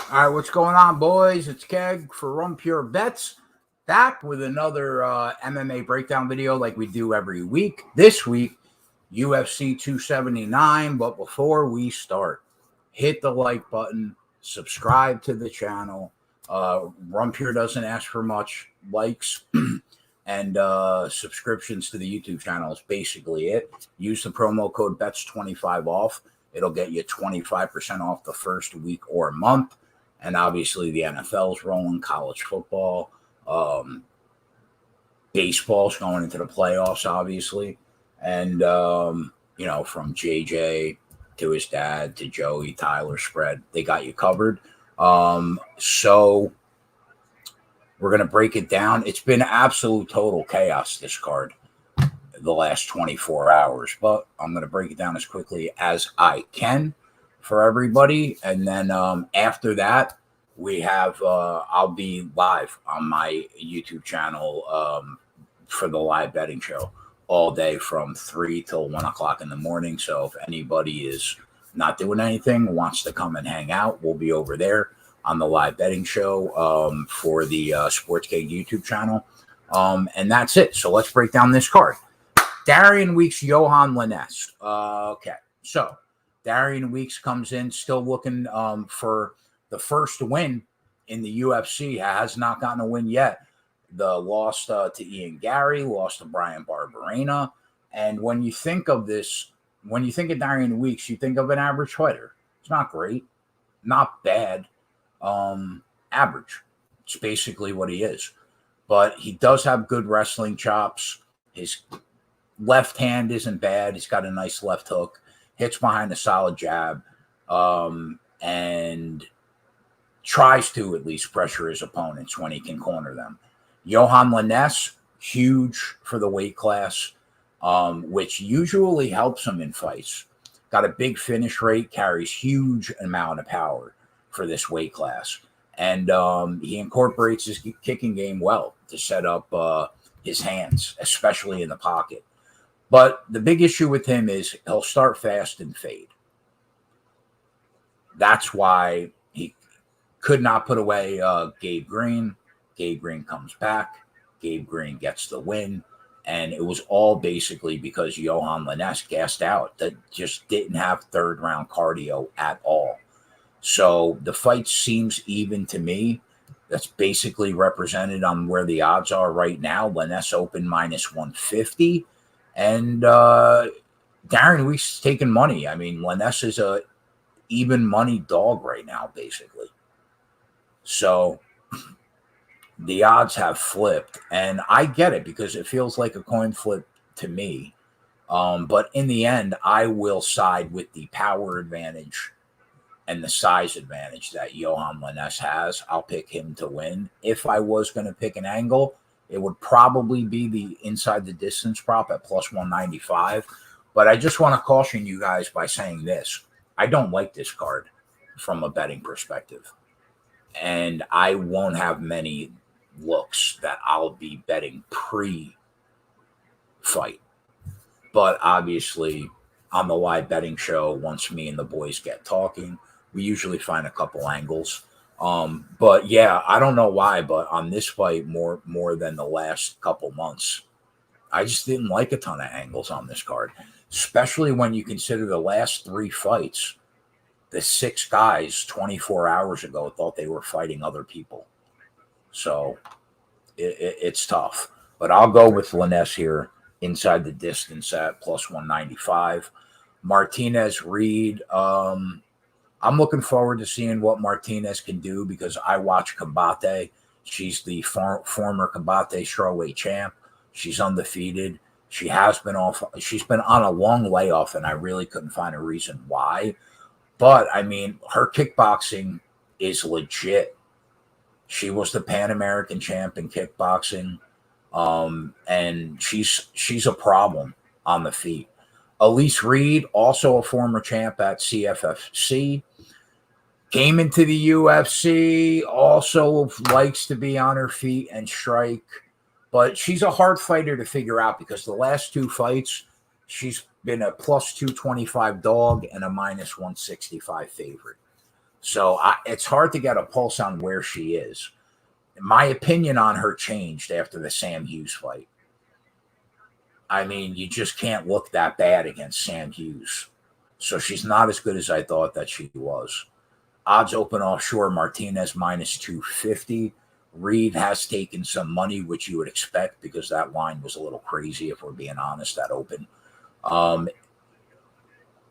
All right, what's going on, boys? It's Keg for Run Pure Bets, back with another MMA breakdown video like we do every week. This week, UFC 279. But before we start, hit the like button, subscribe to the channel. Run Pure doesn't ask for much. Likes and subscriptions to the YouTube channel is basically it. Use the promo code BETS25 off. It'll get you 25% off the first week or month. And obviously the NFL's rolling, college football, baseball's going into the playoffs, obviously. And, from JJ to his dad to Joey, Tyler spread, they got you covered. So we're going to break it down. It's been absolute total chaos, this card, the last 24 hours. But I'm going to break it down as quickly as I can for everybody. And then after that, we have I'll be live on my YouTube channel for the live betting show all day from 3 till 1 o'clock in the morning. So if anybody is not doing anything, wants to come and hang out, we'll be over there on the live betting show for the Sports Keg YouTube channel. And that's it. So let's break down this card. Darian Weeks, Johan Linnes. Okay, so Darian Weeks comes in still looking for the first win in the UFC. Has not gotten a win yet. The loss to Ian Gary, lost to Brian Barberena. And when you think of this, when you think of Darian Weeks, you think of an average fighter. It's not great, not bad, average. It's basically what he is. But he does have good wrestling chops. His left hand isn't bad. He's got a nice left hook. Hits behind a solid jab, and tries to at least pressure his opponents when he can corner them. Johan Linnes, huge for the weight class, which usually helps him in fights. Got a big finish rate, carries huge amount of power for this weight class. And he incorporates his kicking game well to set up his hands, especially in the pocket. But the big issue with him is he'll start fast and fade. That's why he could not put away Gabe Green. Gabe Green comes back. Gabe Green gets the win. And it was all basically because Johan Linnes gassed out, that just didn't have third round cardio at all. So the fight seems even to me. That's basically represented on where the odds are right now. Linnes open minus 150. And Darian Weeks is taking money. I mean, Linnes is a even money dog right now, basically. So the odds have flipped. And I get it because it feels like a coin flip to me. But in the end, I will side with the power advantage and the size advantage that Johan Linnes has. I'll pick him to win. If I was going to pick an angle, it would probably be the inside the distance prop at plus 195. But I just want to caution you guys by saying this. I don't like this card from a betting perspective. And I won't have many looks that I'll be betting pre-fight. But obviously, on the live betting show, once me and the boys get talking, we usually find a couple angles. But yeah, I don't know why, but on this fight more than the last couple months, I just didn't like a ton of angles on this card, especially when you consider the last 3 fights. The 6 guys 24 hours ago thought they were fighting other people. So it's tough. But I'll go with Linnes here inside the distance at plus 195. Martinez Reed. I'm looking forward to seeing what Martinez can do because I watch Combate. She's the former Combate strawweight champ. She's undefeated. She's been on a long layoff, and I really couldn't find a reason why. But, I mean, her kickboxing is legit. She was the Pan American champ in kickboxing, and she's a problem on the feet. Elise Reed, also a former champ at CFFC, came into the UFC, also likes to be on her feet and strike. But she's a hard fighter to figure out because the last 2 fights, she's been a plus 225 dog and a minus 165 favorite. So it's hard to get a pulse on where she is. My opinion on her changed after the Sam Hughes fight. I mean, you just can't look that bad against Sam Hughes. So she's not as good as I thought that she was. Odds open offshore, Martinez minus 250. Reed has taken some money, which you would expect because that line was a little crazy, if we're being honest, that open. I'm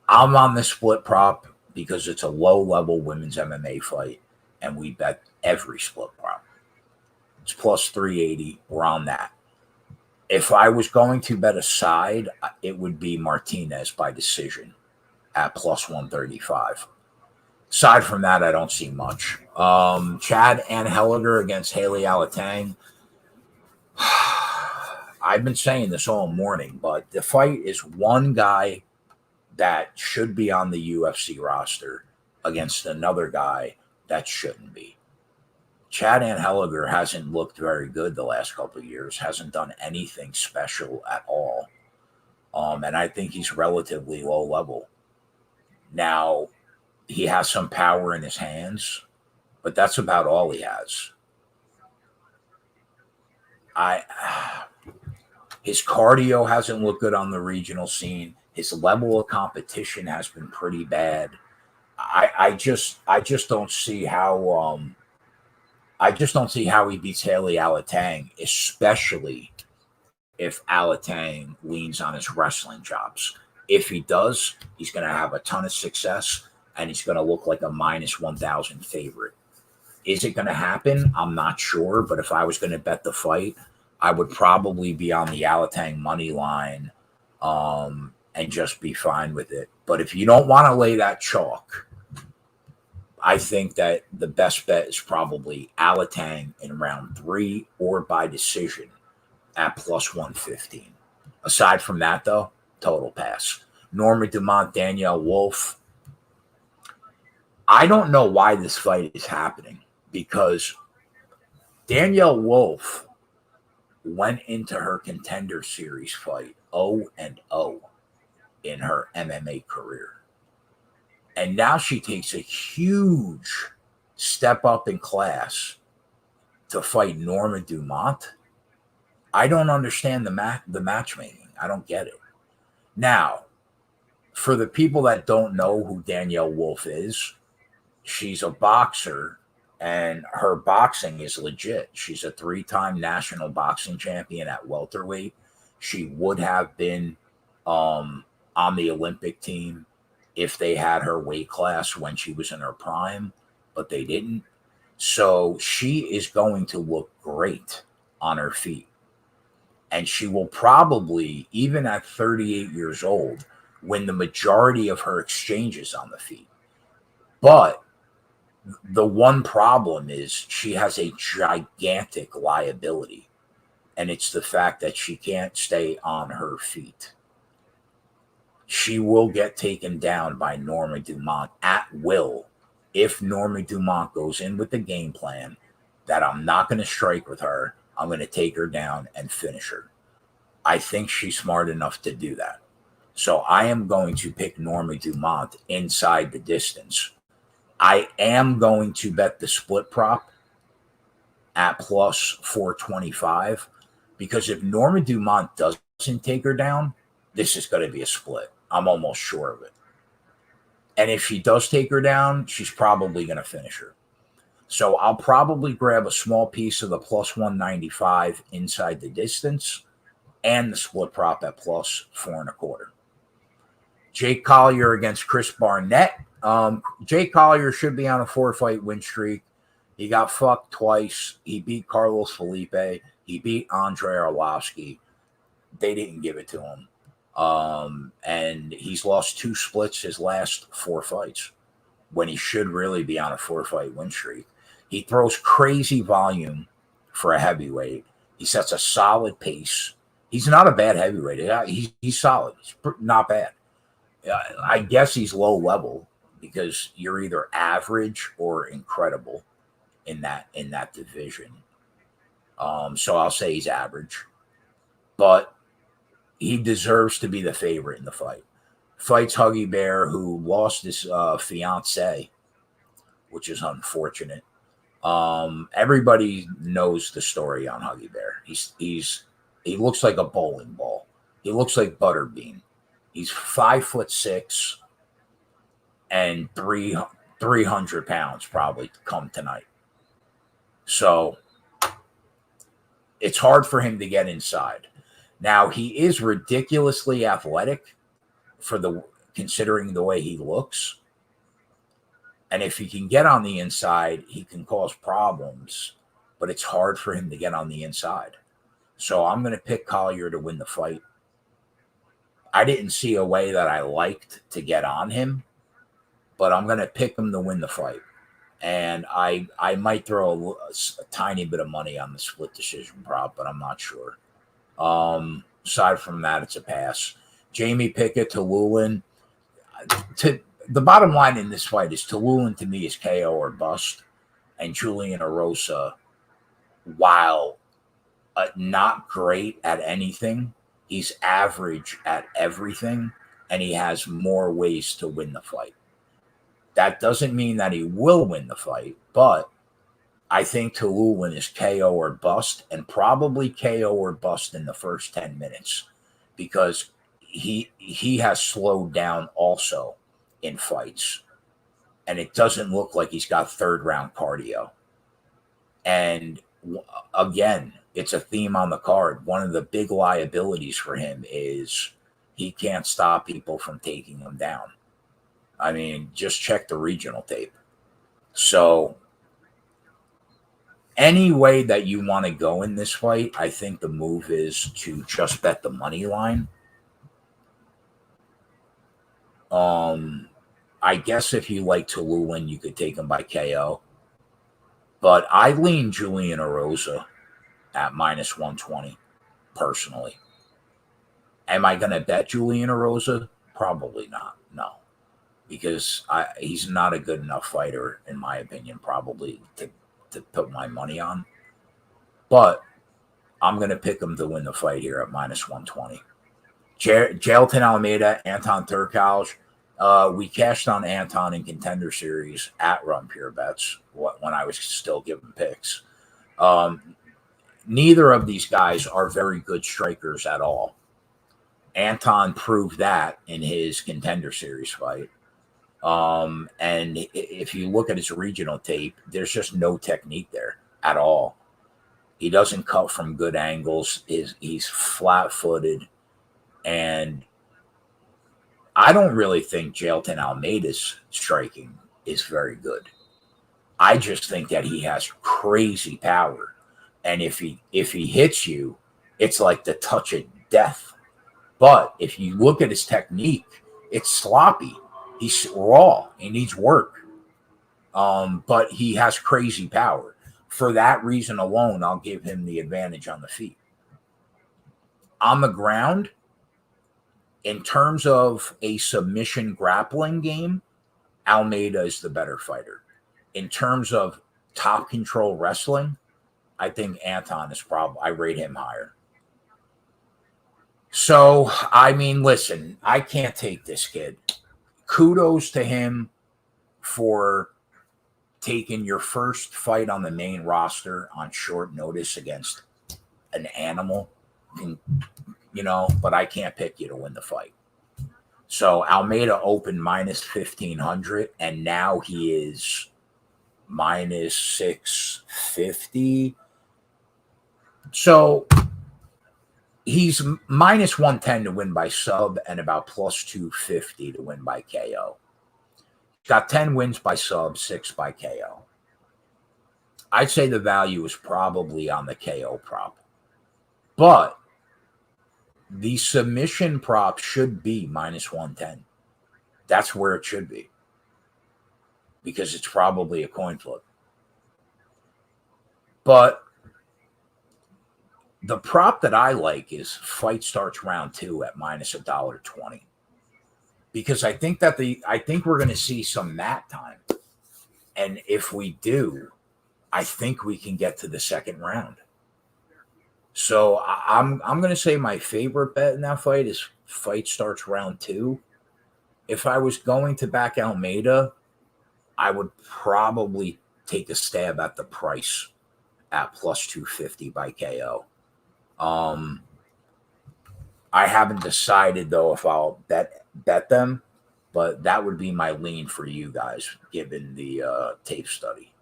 on the split prop because it's a low-level women's MMA fight, and we bet every split prop. It's plus 380. We're on that. If I was going to bet a side, it would be Martinez by decision at plus 135. Aside from that, I don't see much. Chad Anheliger against Haley Alatang. I've been saying this all morning, but the fight is one guy that should be on the UFC roster against another guy that shouldn't be. Chad Anheliger hasn't looked very good the last couple of years, hasn't done anything special at all. And I think he's relatively low level. Now, he has some power in his hands, but that's about all he has. His cardio hasn't looked good on the regional scene. His level of competition has been pretty bad. I just don't see how he beats Haley Alatang, especially if Alatang leans on his wrestling chops. If he does, he's going to have a ton of success, and he's going to look like a minus 1,000 favorite. Is it going to happen? I'm not sure, but if I was going to bet the fight, I would probably be on the Alatang money line and just be fine with it. But if you don't want to lay that chalk, I think that the best bet is probably Alatang in round 3 or by decision at plus 115. Aside from that, though, total pass. Norma Dumont, Danielle Wolf. I don't know why this fight is happening because Danielle Wolf went into her Contender Series fight 0-0 in her MMA career. And now she takes a huge step up in class to fight Norma Dumont. I don't understand the matchmaking. I don't get it. Now, for the people that don't know who Danielle Wolf is, she's a boxer, and her boxing is legit. She's a 3-time national boxing champion at welterweight. She would have been on the Olympic team if they had her weight class when she was in her prime, but they didn't. So she is going to look great on her feet. And she will probably, even at 38 years old, win the majority of her exchanges on the feet. But the one problem is she has a gigantic liability, and it's the fact that she can't stay on her feet. She will get taken down by Norma Dumont at will if Norma Dumont goes in with the game plan that I'm not going to strike with her. I'm going to take her down and finish her. I think she's smart enough to do that. So I am going to pick Norma Dumont inside the distance. I am going to bet the split prop at plus 425 because if Norma Dumont doesn't take her down, this is going to be a split. I'm almost sure of it. And if she does take her down, she's probably going to finish her. So I'll probably grab a small piece of the plus 195 inside the distance and the split prop at plus 4.25. Jake Collier against Chris Barnett. Jake Collier should be on a 4-fight win streak. He got fucked twice. He beat Carlos Felipe. He beat Andrei Arlovsky. They didn't give it to him. And he's lost 2 splits his last 4 fights when he should really be on a 4-fight win streak. He throws crazy volume for a heavyweight. He sets a solid pace. He's not a bad heavyweight. He's solid. He's not bad. I guess he's low level because you're either average or incredible in that division. So I'll say he's average, but he deserves to be the favorite in the fight. Fights Huggy Bear, who lost his fiance which is unfortunate. Everybody knows the story on Huggy Bear. He looks like a bowling ball. He looks like Butterbean. He's 5'6" and 300 pounds probably come tonight. So it's hard for him to get inside. Now he is ridiculously athletic considering the way he looks. And if he can get on the inside, he can cause problems, but it's hard for him to get on the inside. So I'm going to pick Collier to win the fight. I didn't see a way that I liked to get on him, but I'm going to pick him to win the fight. And I might throw a tiny bit of money on the split decision prop, but I'm not sure. Aside from that, it's a pass. Jamie Pickett to Lulin. The bottom line in this fight is Tululin to me is KO or bust, and Julian Erosa, while not great at anything, he's average at everything, and he has more ways to win the fight. That doesn't mean that he will win the fight, but I think Tululin is KO or bust, and probably KO or bust in the first 10 minutes, because he has slowed down also in fights, and it doesn't look like he's got third round cardio. And again, it's a theme on the card. One of the big liabilities for him is he can't stop people from taking him down. I mean, just check the regional tape. So any way that you want to go in this fight, I think the move is to just bet the money line. I guess if you like Tululin, you could take him by KO. But I lean Julian Erosa at minus 120, personally. Am I going to bet Julian Erosa? Probably not, no. Because he's not a good enough fighter, in my opinion, probably to put my money on. But I'm going to pick him to win the fight here at minus 120. Jailton Almeida, Anton Turkalj. We cashed on Anton in Contender Series at Run Pure Bets when I was still giving picks. Neither of these guys are very good strikers at all. Anton proved that in his Contender Series fight. And if you look at his regional tape, there's just no technique there at all. He doesn't cut from good angles. He's flat-footed. And I don't really think Jailton Almeida's striking is very good. I just think that he has crazy power. And if he hits you, it's like the touch of death. But if you look at his technique, it's sloppy. He's raw. He needs work. But he has crazy power. For that reason alone, I'll give him the advantage on the feet. On the ground, in terms of a submission grappling game, Almeida is the better fighter. In terms of top control wrestling, I think Anton is I rate him higher. So, I mean, listen, I can't take this kid. Kudos to him for taking your first fight on the main roster on short notice against an animal. But I can't pick you to win the fight. So Almeida opened minus 1,500, and now he is minus 650. So he's minus 110 to win by sub and about plus 250 to win by KO. Got 10 wins by sub, 6 by KO. I'd say the value is probably on the KO prop. But the submission prop should be minus 110. That's where it should be. Because it's probably a coin flip. But the prop that I like is fight starts round 2 at minus $1.20. Because I think we're going to see some mat time. And if we do, I think we can get to the second round. So I'm going to say my favorite bet in that fight is fight starts round 2. If I was going to back Almeida, I would probably take a stab at the price at plus 250 by KO. I haven't decided though if I'll bet them, but that would be my lean for you guys given the tape study.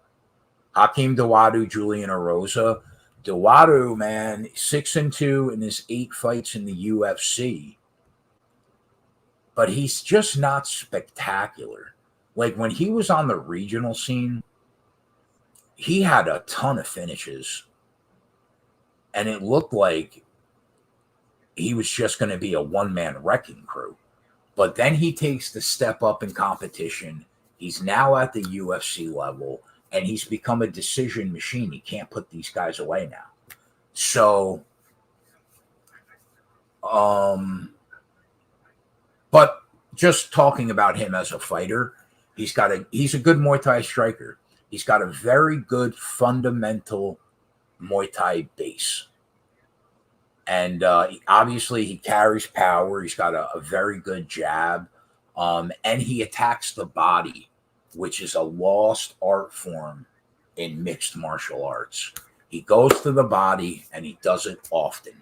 Hakeem Dawodu, Julian Erosa. Dawodu, man, 6-2 in his 8 fights in the UFC, but he's just not spectacular. Like when he was on the regional scene, he had a ton of finishes, and it looked like he was just going to be a one-man wrecking crew. But then he takes the step up in competition. He's now at the UFC level, and he's become a decision machine. He can't put these guys away now. So, but just talking about him as a fighter, he's a good Muay Thai striker. He's got a very good fundamental Muay Thai base. And obviously he carries power. He's got a very good jab. And he attacks the body, which is a lost art form in mixed martial arts. He goes to the body and he does it often,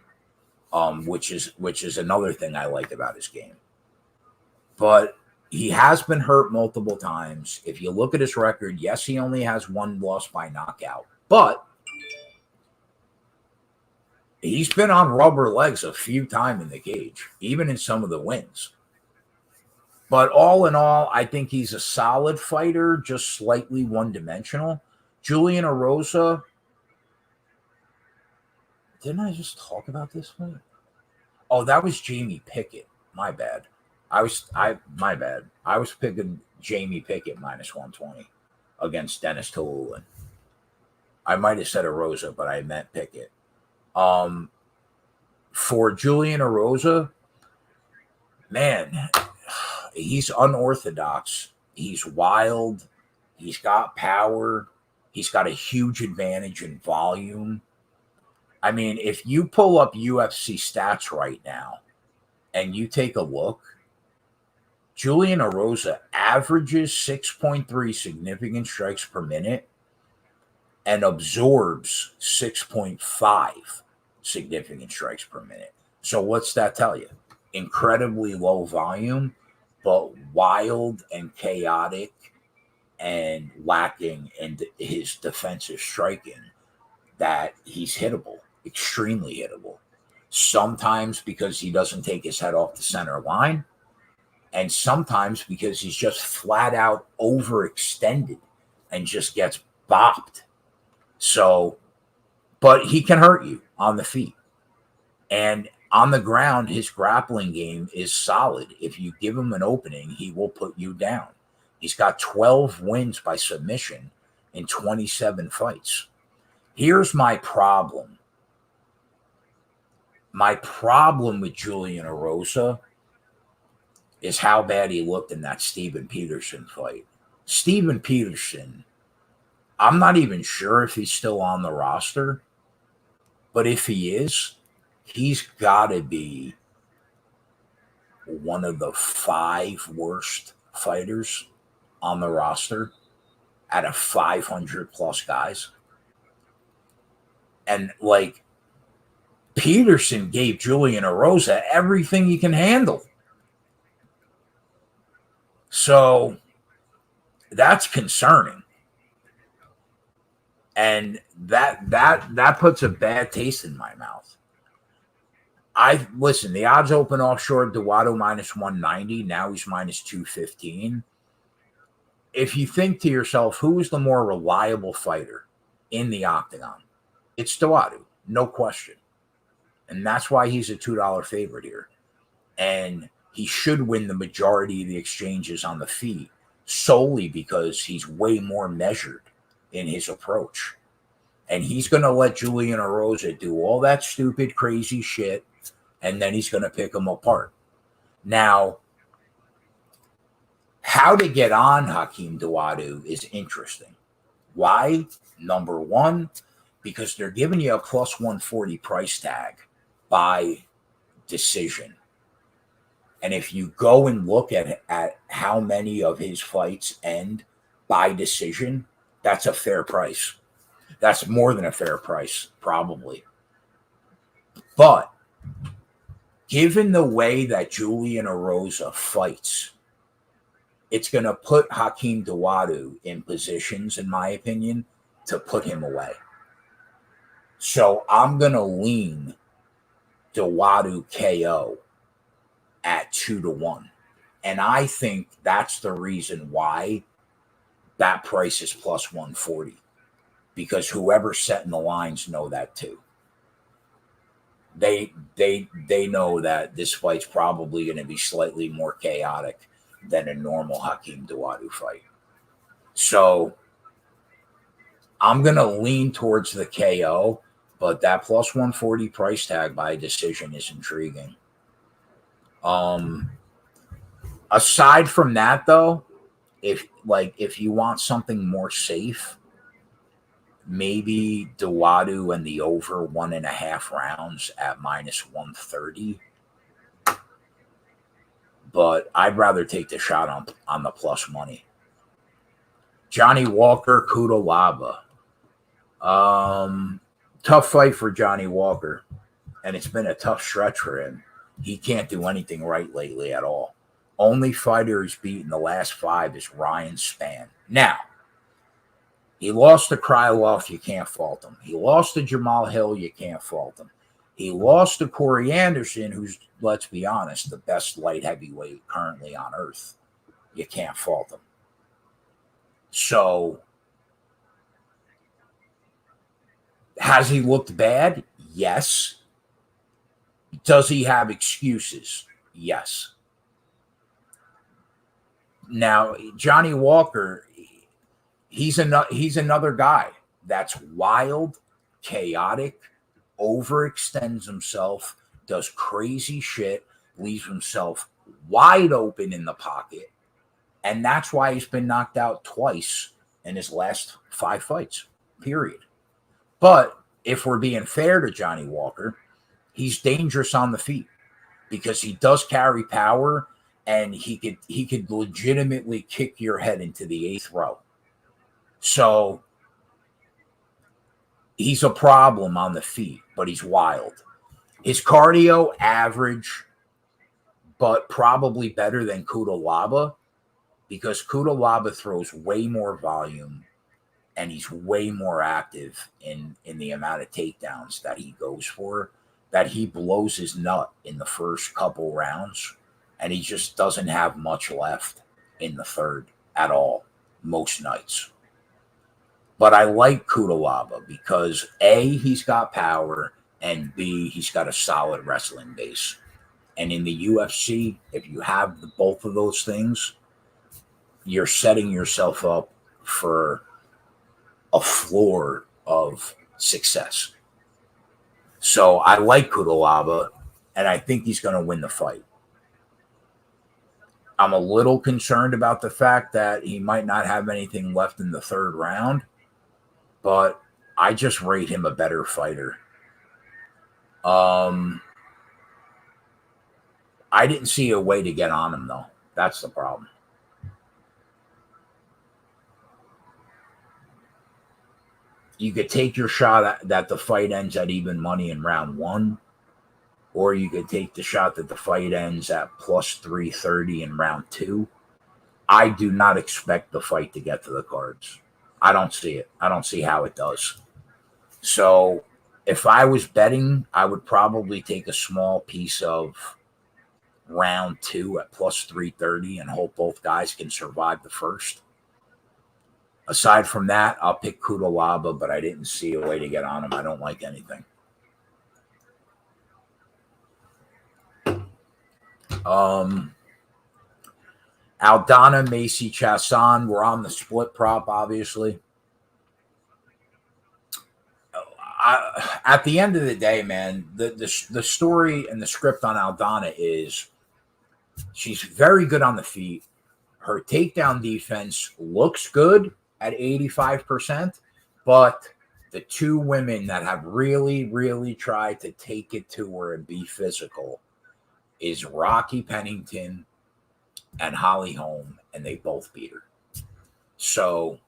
which is another thing I like about his game. But he has been hurt multiple times. If you look at his record, yes, he only has 1 loss by knockout, but he's been on rubber legs a few times in the cage, even in some of the wins. But all in all, I think he's a solid fighter, just slightly one-dimensional. Julian Erosa, didn't I just talk about this fight? Oh, that was Jamie Pickett. My bad. My bad. I was picking Jamie Pickett minus 120 against Dennis Tululin. I might have said Erosa, but I meant Pickett. For Julian Erosa, man, he's unorthodox. He's wild. He's got power. He's got a huge advantage in volume. I mean, if you pull up UFC stats right now and you take a look, Julian Erosa averages 6.3 significant strikes per minute and absorbs 6.5 significant strikes per minute. So what's that tell you? Incredibly low volume, but wild and chaotic and lacking in his defensive striking, that he's hittable, extremely hittable. Sometimes because he doesn't take his head off the center line, and sometimes because he's just flat out overextended and just gets bopped. So, but he can hurt you on the feet. And on the ground, his grappling game is solid. If you give him an opening, he will put you down. He's got 12 wins by submission in 27 fights. Here's my problem. My problem with Julian Erosa is how bad he looked in that Steven Peterson fight. Steven Peterson, I'm not even sure if he's still on the roster, but if he is, he's got to be one of the 5 worst fighters on the roster out of 500 plus guys. And like, Peterson gave Julian Erosa everything he can handle. So that's concerning. And that puts a bad taste in my mouth. Listen, the odds open offshore, Dawodu minus 190. Now he's minus 215. If you think to yourself, who is the more reliable fighter in the octagon? It's Dawodu, no question. And that's why he's a $2 favorite here. And he should win the majority of the exchanges on the feet solely because he's way more measured in his approach. And he's going to let Julian Erosa do all that stupid, crazy shit, and then he's going to pick him apart. Now, how to get on Hakeem Dawodu is interesting. Why? Number one, because they're giving you a plus 140 price tag by decision. And if you go and look at how many of his fights end by decision, that's a fair price. That's more than a fair price, probably. But given the way that Julian Erosa fights, it's going to put Hakeem Dawodu in positions, in my opinion, to put him away. So I'm going to lean Dawodu KO at 2-1. And I think that's the reason why that price is plus 140. Because whoever's setting the lines know that too. They know that this fight's probably going to be slightly more chaotic than a normal Hakeem Dawodu fight. So I'm going to lean towards the KO, but that plus 140 price tag by decision is intriguing. Aside from that, though, if you want something more safe, maybe Dawodu and the over 1.5 rounds at minus 130. But I'd rather take the shot on the plus money. Johnny Walker, Kudalaba. Tough fight for Johnny Walker, and it's been a tough stretch for him. He can't do anything right lately at all. Only fighter he's beaten the last 5 is Ryan Spann. Now, he lost to Krylov, you can't fault him. He lost to Jamal Hill, you can't fault him. He lost to Corey Anderson, who's, let's be honest, the best light heavyweight currently on earth. You can't fault him. So, has he looked bad? Yes. Does he have excuses? Yes. Now, Johnny Walker, he's another guy that's wild, chaotic, overextends himself, does crazy shit, leaves himself wide open in the pocket, and that's why he's been knocked out twice in his last 5 fights, period. But if we're being fair to Johnny Walker, he's dangerous on the feet because he does carry power, and he could legitimately kick your head into the 8th row. So he's a problem on the feet, but he's wild. His cardio, average, but probably better than Kudalaba because Kudalaba throws way more volume and he's way more active in the amount of takedowns that he goes for, that he blows his nut in the first couple rounds, and he just doesn't have much left in the third at all, most nights. But I like Kudalaba because A, he's got power, and B, he's got a solid wrestling base. And in the UFC, if you have both of those things, you're setting yourself up for a floor of success. So I like Kudalaba, and I think he's going to win the fight. I'm a little concerned about the fact that he might not have anything left in the third round, but I just rate him a better fighter. I didn't see a way to get on him, though. That's the problem. You could take your shot that the fight ends at even money in round 1, or you could take the shot that the fight ends at plus 330 in round 2. I do not expect the fight to get to the cards. I don't see it. I don't see how it does. So if I was betting, I would probably take a small piece of round 2 at plus 330 and hope both guys can survive the first. Aside from that, I'll pick Kudalaba, but I didn't see a way to get on him. I don't like anything. Aldana, Macy, Chassan. We're on the split prop, obviously. At the end of the day, man, the story and the script on Aldana is she's very good on the feet. Her takedown defense looks good at 85%, but the 2 women that have really, really tried to take it to her and be physical is Rocky Pennington and Holly Holm, and they both beat her. So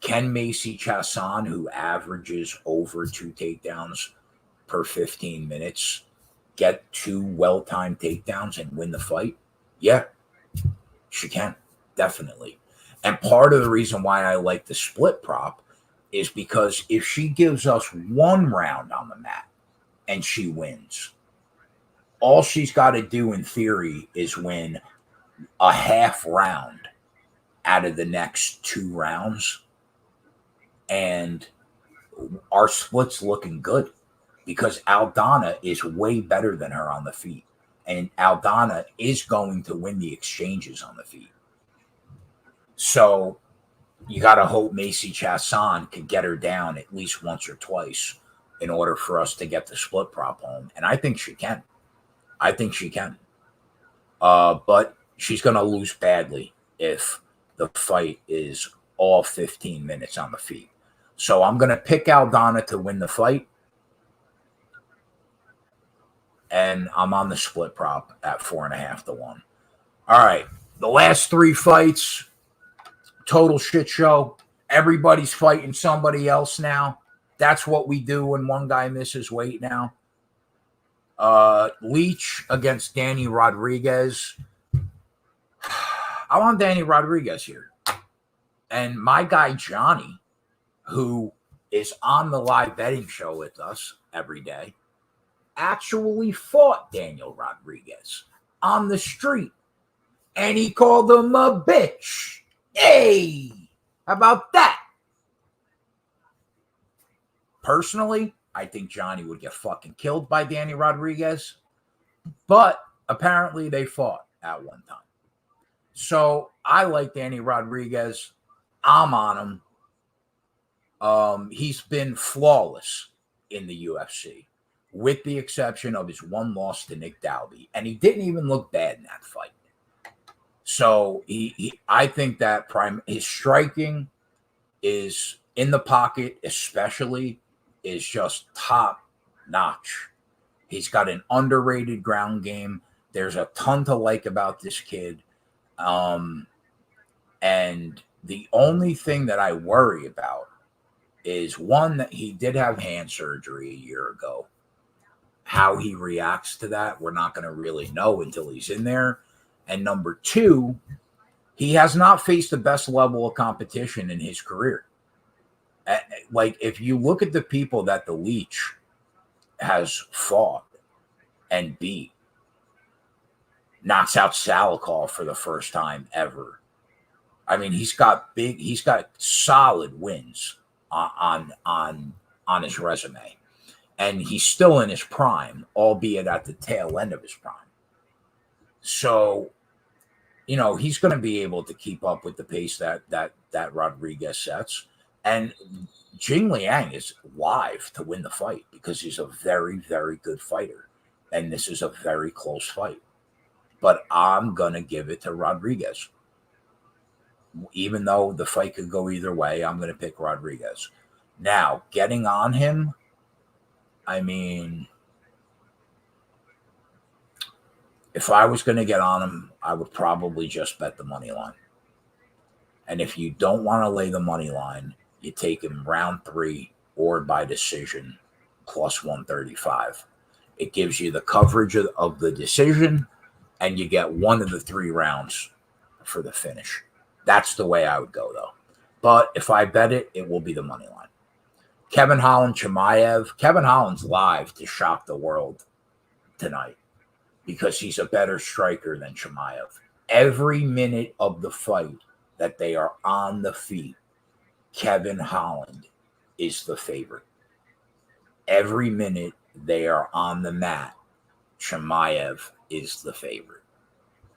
can Macy Chiasson, who averages over 2 takedowns per 15 minutes, get 2 well-timed takedowns and win the fight? Yeah, she can, definitely. And part of the reason why I like the split prop is because if she gives us 1 round on the mat and she wins, all she's got to do in theory is win a half round out of the next 2 rounds. And our split's looking good because Aldana is way better than her on the feet. And Aldana is going to win the exchanges on the feet. So you got to hope Macy Chiasson can get her down at least once or twice in order for us to get the split prop home. And I think she can. But she's going to lose badly if the fight is all 15 minutes on the feet. So I'm going to pick Aldana to win the fight. And I'm on the split prop at 4.5 to 1. All right. The last 3 fights, total shit show. Everybody's fighting somebody else now. That's what we do when one guy misses weight now. Leach against Danny Rodriguez. I want Danny Rodriguez here. And my guy Johnny, who is on the live betting show with us every day, actually fought Daniel Rodriguez on the street. And he called him a bitch. Hey, how about that? Personally, I think Johnny would get fucking killed by Danny Rodriguez. But apparently they fought at one time. So I like Danny Rodriguez. I'm on him. He's been flawless in the UFC, with the exception of his 1 loss to Nick Dalby. And he didn't even look bad in that fight. So I think that his striking is in the pocket, especially, is just top notch. He's got an underrated ground game. There's a ton to like about this kid. And the only thing that I worry about is, one, that he did have hand surgery a year ago. How he reacts to that, we're not going to really know until he's in there. And number 2, he has not faced the best level of competition in his career. Like, if you look at the people that the Leech has fought and beat, knocks out Salikov for the first time ever. I mean, he's got solid wins on his resume. And he's still in his prime, albeit at the tail end of his prime. So, he's going to be able to keep up with the pace that Rodriguez sets. And Jing Liang is live to win the fight because he's a very, very good fighter. And this is a very close fight. But I'm going to give it to Rodriguez. Even though the fight could go either way, I'm going to pick Rodriguez. Now, getting on him, I mean, if I was going to get on him, I would probably just bet the money line. And if you don't want to lay the money line, you take him round 3 or by decision plus 135. It gives you the coverage of the decision, and you get 1 of the 3 rounds for the finish. That's the way I would go, though. But if I bet it, it will be the money line. Kevin Holland, Chimaev. Kevin Holland's live to shock the world tonight because he's a better striker than Chimaev. Every minute of the fight that they are on the feet, Kevin Holland is the favorite. Every minute they are on the mat, Chimaev is the favorite.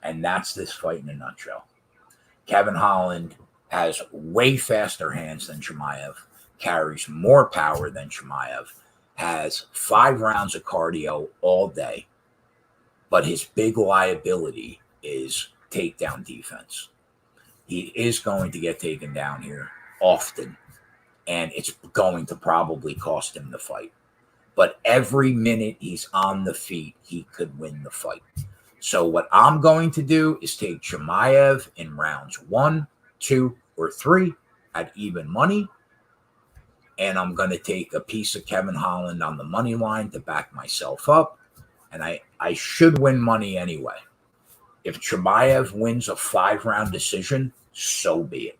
And that's this fight in a nutshell. Kevin Holland has way faster hands than Chimaev, carries more power than Chimaev, has 5 rounds of cardio all day, but his big liability is takedown defense. He is going to get taken down here often, and it's going to probably cost him the fight. But every minute he's on the feet, he could win the fight. So what I'm going to do is take Chimaev in rounds 1, 2 or 3 at even money. And I'm going to take a piece of Kevin Holland on the money line to back myself up. And I should win money anyway. If Chimaev wins a 5-round decision, so be it.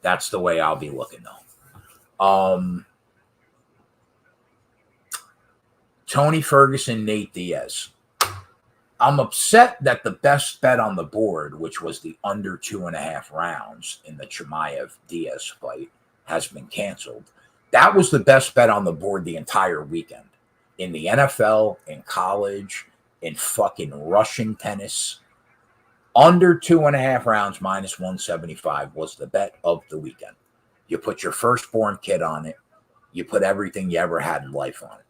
That's the way I'll be looking, though. Tony Ferguson, Nate Diaz. I'm upset that the best bet on the board, which was the under 2.5 rounds in the Chimaev-Diaz fight, has been canceled. That was the best bet on the board the entire weekend. In the NFL, in college, in fucking Russian tennis. Under 2.5 rounds minus 175 was the bet of the weekend. You put your firstborn kid on it. You put everything you ever had in life on it.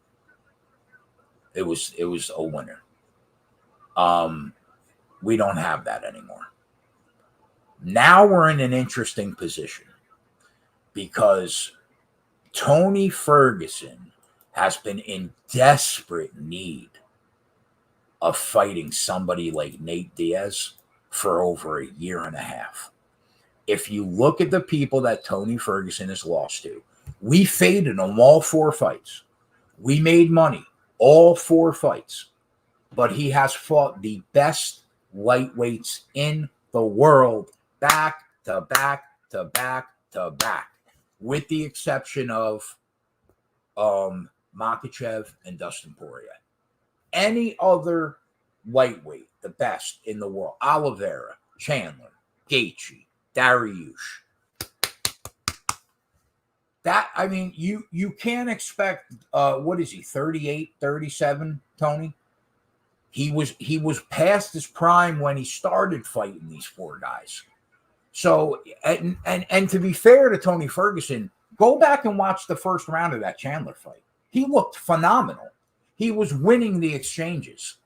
It was a winner. We don't have that anymore. Now we're in an interesting position because Tony Ferguson has been in desperate need of fighting somebody like Nate Diaz for over 1.5 years. If you look at the people that Tony Ferguson has lost to, we faded them all 4 fights. We made money all 4 fights. But he has fought the best lightweights in the world back to back to back to back, with the exception of Makhachev and Dustin Poirier. Any other lightweight, the best in the world, Oliveira, Chandler, Gaethje, Dariush. That, I mean, you can't expect, what is he, 38, 37, Tony? He was past his prime when he started fighting these 4 guys. So, and to be fair to Tony Ferguson, go back and watch the first round of that Chandler fight. He looked phenomenal. He was winning the exchanges.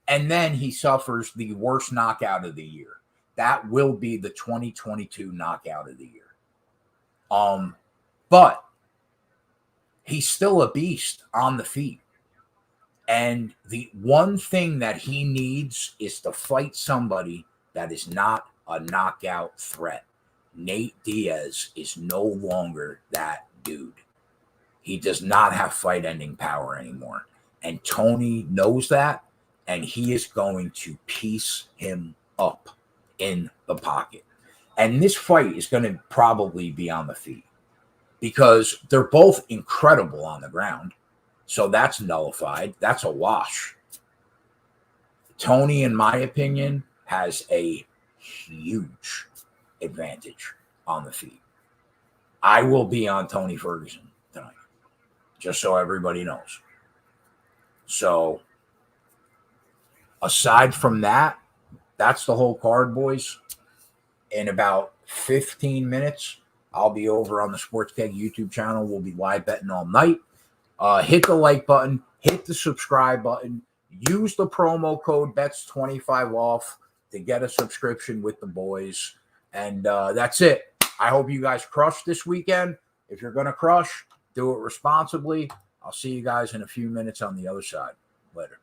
And then he suffers the worst knockout of the year. That will be the 2022 knockout of the year. But he's still a beast on the feet. And the one thing that he needs is to fight somebody that is not a knockout threat. Nate Diaz is no longer that dude. He does not have fight-ending power anymore. And Tony knows that, and he is going to piece him up in the pocket. And this fight is going to probably be on the feet because they're both incredible on the ground. So that's nullified. That's a wash. Tony, in my opinion, has a huge advantage on the feet. I will be on Tony Ferguson tonight, just so everybody knows. So aside from that, that's the whole card, boys. In about 15 minutes, I'll be over on the Sports Keg YouTube channel. We'll be live betting all night. Hit the like button, hit the subscribe button, use the promo code BETS25 off to get a subscription with the boys. And that's it. I hope you guys crush this weekend. If you're going to crush, do it responsibly. I'll see you guys in a few minutes on the other side. Later.